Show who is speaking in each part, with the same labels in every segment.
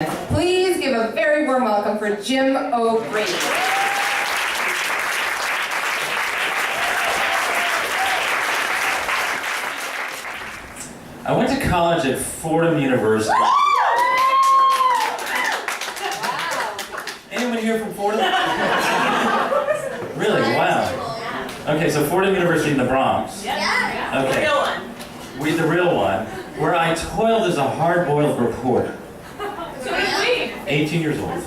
Speaker 1: Please give a very warm welcome for Jim O'Grady.
Speaker 2: I went to college at Fordham University. Anyone here from Fordham? Really? Wow. Okay, so Fordham University in the Bronx.
Speaker 3: Yeah.
Speaker 2: Okay.
Speaker 3: The real one.
Speaker 2: The real one, where I toiled as a hard-boiled reporter.
Speaker 3: So did we.
Speaker 2: 18 years old.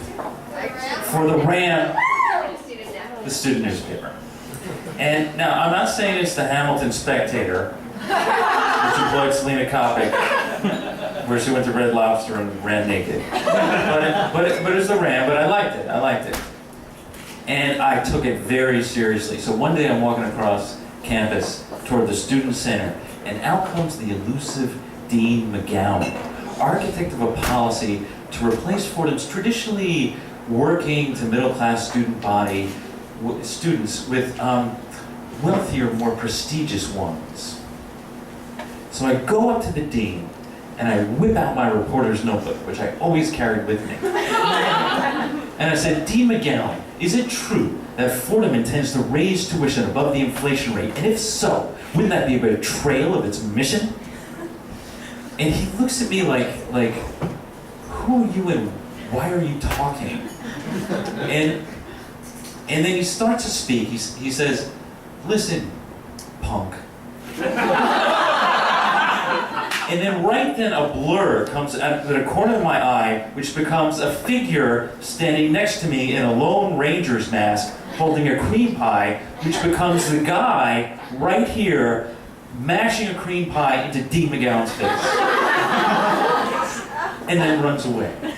Speaker 2: For the RAM, the student newspaper. And now, I'm not saying it's the Hamilton Spectator, which employed Selena Kopic, where she went to Red Lobster and ran naked. But it was the RAM, but I liked it. And I took it very seriously. So one day I'm walking across campus toward the student center, and out comes the elusive Dean McGowan, architect of a policy to replace Fordham's traditionally working to middle-class student body students with wealthier, more prestigious ones. So I go up to the dean, and I whip out my reporter's notebook, which I always carried with me. And I said, Dean McGowan, is it true that Fordham intends to raise tuition above the inflation rate? And if so, wouldn't that be a betrayal of its mission? And he looks at me like, who are you and why are you talking? And then he starts to speak. He says, listen, punk. And then right then a blur comes out of the corner of my eye, which becomes a figure standing next to me in a Lone Ranger's mask, holding a cream pie, which becomes the guy right here mashing a cream pie into Dean McGowan's face. And then runs away. And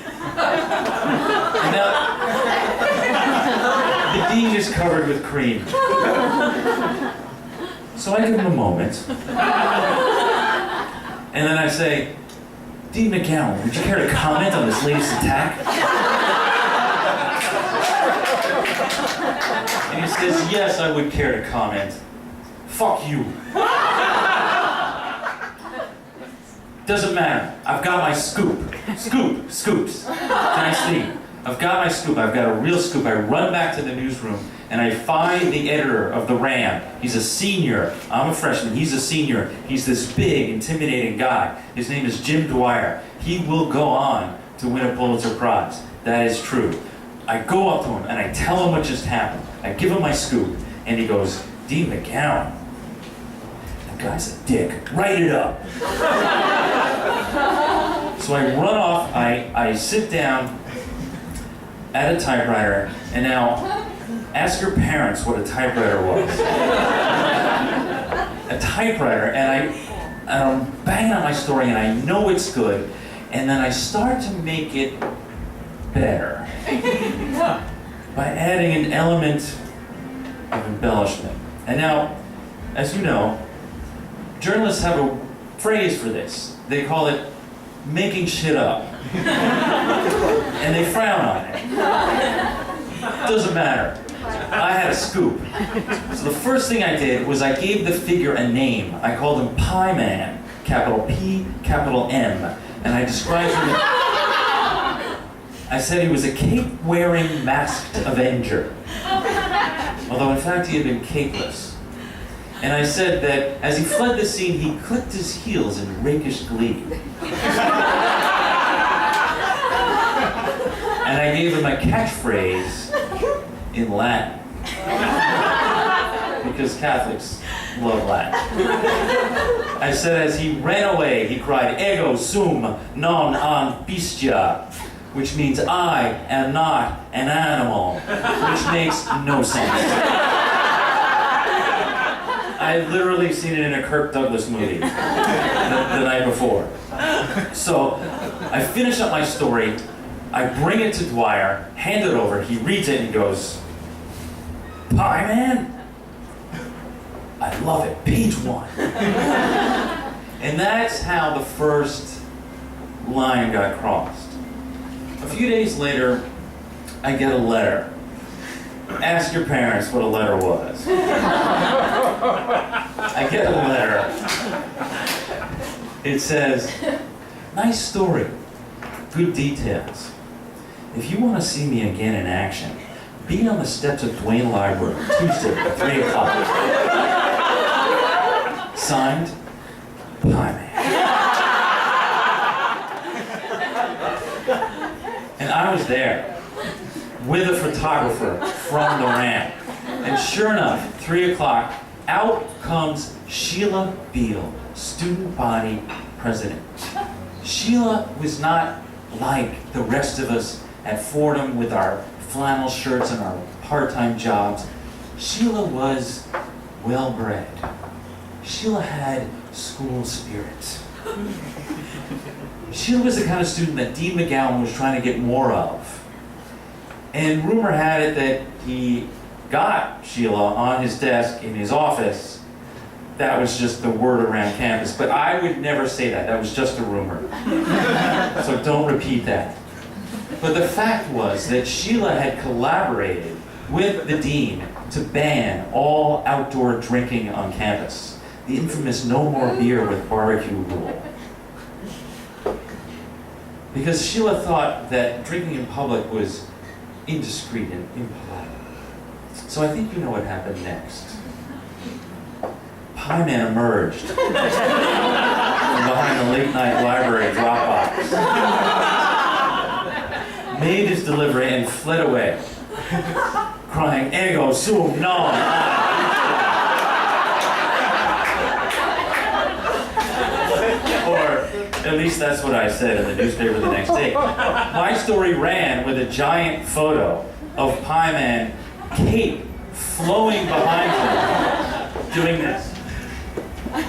Speaker 2: now, the dean is covered with cream. So I give him a moment. And then I say, Dean McGowan, would you care to comment on this latest attack? And he says, yes, I would care to comment. Fuck you. Doesn't matter. I've got my scoop. Scoops. Nice thing. I've got my scoop. I've got a real scoop. I run back to the newsroom and I find the editor of the RAM. He's a senior. I'm a freshman. He's a senior. He's this big, intimidating guy. His name is Jim Dwyer. He will go on to win a Pulitzer Prize. That is true. I go up to him and I tell him what just happened. I give him my scoop and he goes, Dean McGowan. The guy's a dick. Write it up. So I run off. I sit down at a typewriter, and now ask your parents what a typewriter was. A typewriter, and I'm banging on my story, and I know it's good, and then I start to make it better by adding an element of embellishment. And now, as you know, journalists have a phrase for this. They call it making shit up. And they frown on it. Doesn't matter. I had a scoop. So the first thing I did was I gave the figure a name. I called him Pieman, capital P, capital M. And I described him. I said he was a cape-wearing masked avenger. Although in fact he had been capeless. And I said that as he fled the scene, he clicked his heels in rakish glee. And I gave him a catchphrase in Latin. Because Catholics love Latin. I said as he ran away, he cried, Ego sum non an bestia, which means I am not an animal, which makes no sense. I had literally seen it in a Kirk Douglas movie the night before. So I finish up my story, I bring it to Dwyer, hand it over, he reads it and goes, Pieman? I love it, page 1. And that's how the first line got crossed. A few days later, I get a letter. Ask your parents what a letter was. I get a letter. It says, nice story. good details. If you want to see me again in action, be on the steps of Duane Library, Tuesday at 3 o'clock. Signed, Pieman. And I was there with a photographer from the ramp. And sure enough, 3 o'clock, out comes Sheila Beale, student body president. Sheila was not like the rest of us at Fordham with our flannel shirts and our part-time jobs. Sheila was well-bred. Sheila had school spirit. Sheila was the kind of student that Dean McGowan was trying to get more of. And rumor had it that he got Sheila on his desk in his office. That was just the word around campus. But I would never say that. That was just a rumor. So don't repeat that. But the fact was that Sheila had collaborated with the dean to ban all outdoor drinking on campus. The infamous no more beer with barbecue rule. Because Sheila thought that drinking in public was indiscreet and impolite. So I think you know what happened next. Pieman emerged from behind the late night library Dropbox, made his delivery and fled away, crying, "Ego sum non." Or at least that's what I said in the newspaper the next day. My story ran with a giant photo of Pieman, cape flowing behind him, doing this. And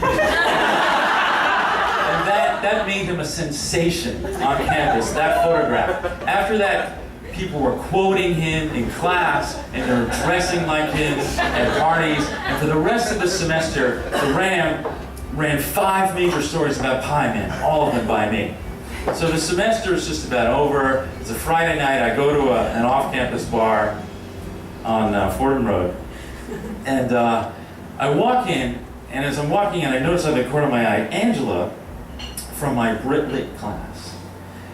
Speaker 2: that made him a sensation on campus, that photograph. After that, people were quoting him in class, and they were dressing like him at parties. And for the rest of the semester, the RAM ran 5 major stories about Pieman, all of them by me. So the semester is just about over. It's a Friday night. I go to an off-campus bar on Fordham Road. And I walk in, and as I'm walking in, I notice out of the corner of my eye, Angela from my Brit Lit class.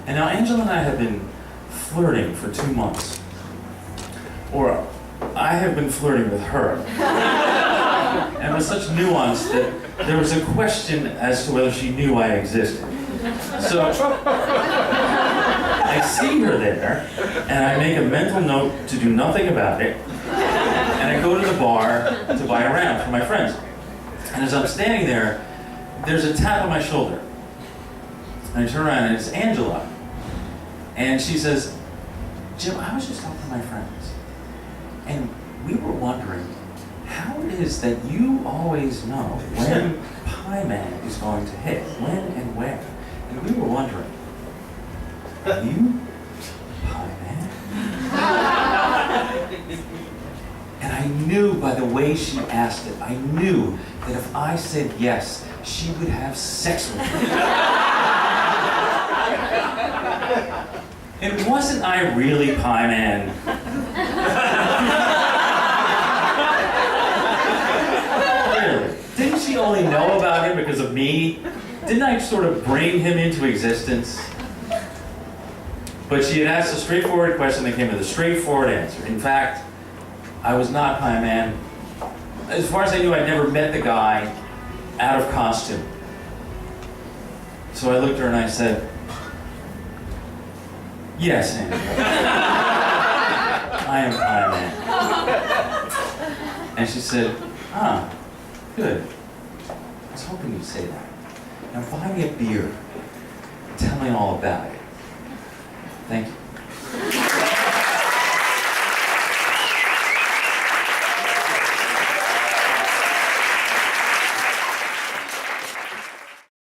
Speaker 2: And now Angela and I have been flirting for 2 months. Or I have been flirting with her. And with such nuance that there was a question as to whether she knew I existed. So I see her there, and I make a mental note to do nothing about it. And I go to the bar to buy a round for my friends. And as I'm standing there, there's a tap on my shoulder. And I turn around and it's Angela. And she says, "Jim, I was just talking to my friends. And we were wondering how it is that you always know when Pieman is going to hit, when and where. And we were wondering, are you Pieman?" And I knew by the way she asked it, I knew that if I said yes, she would have sex with me. And wasn't I really Pieman? Clearly. Didn't she only know about him because of me? Didn't I sort of bring him into existence? But she had asked a straightforward question that came with a straightforward answer. In fact, I was not Pieman. As far as I knew, I'd never met the guy out of costume. So I looked at her and I said, "Yes, Angela. I am Pieman." And she said, "Ah, good. I was hoping you'd say that. Now buy me a beer. Tell me all about it. Thank you."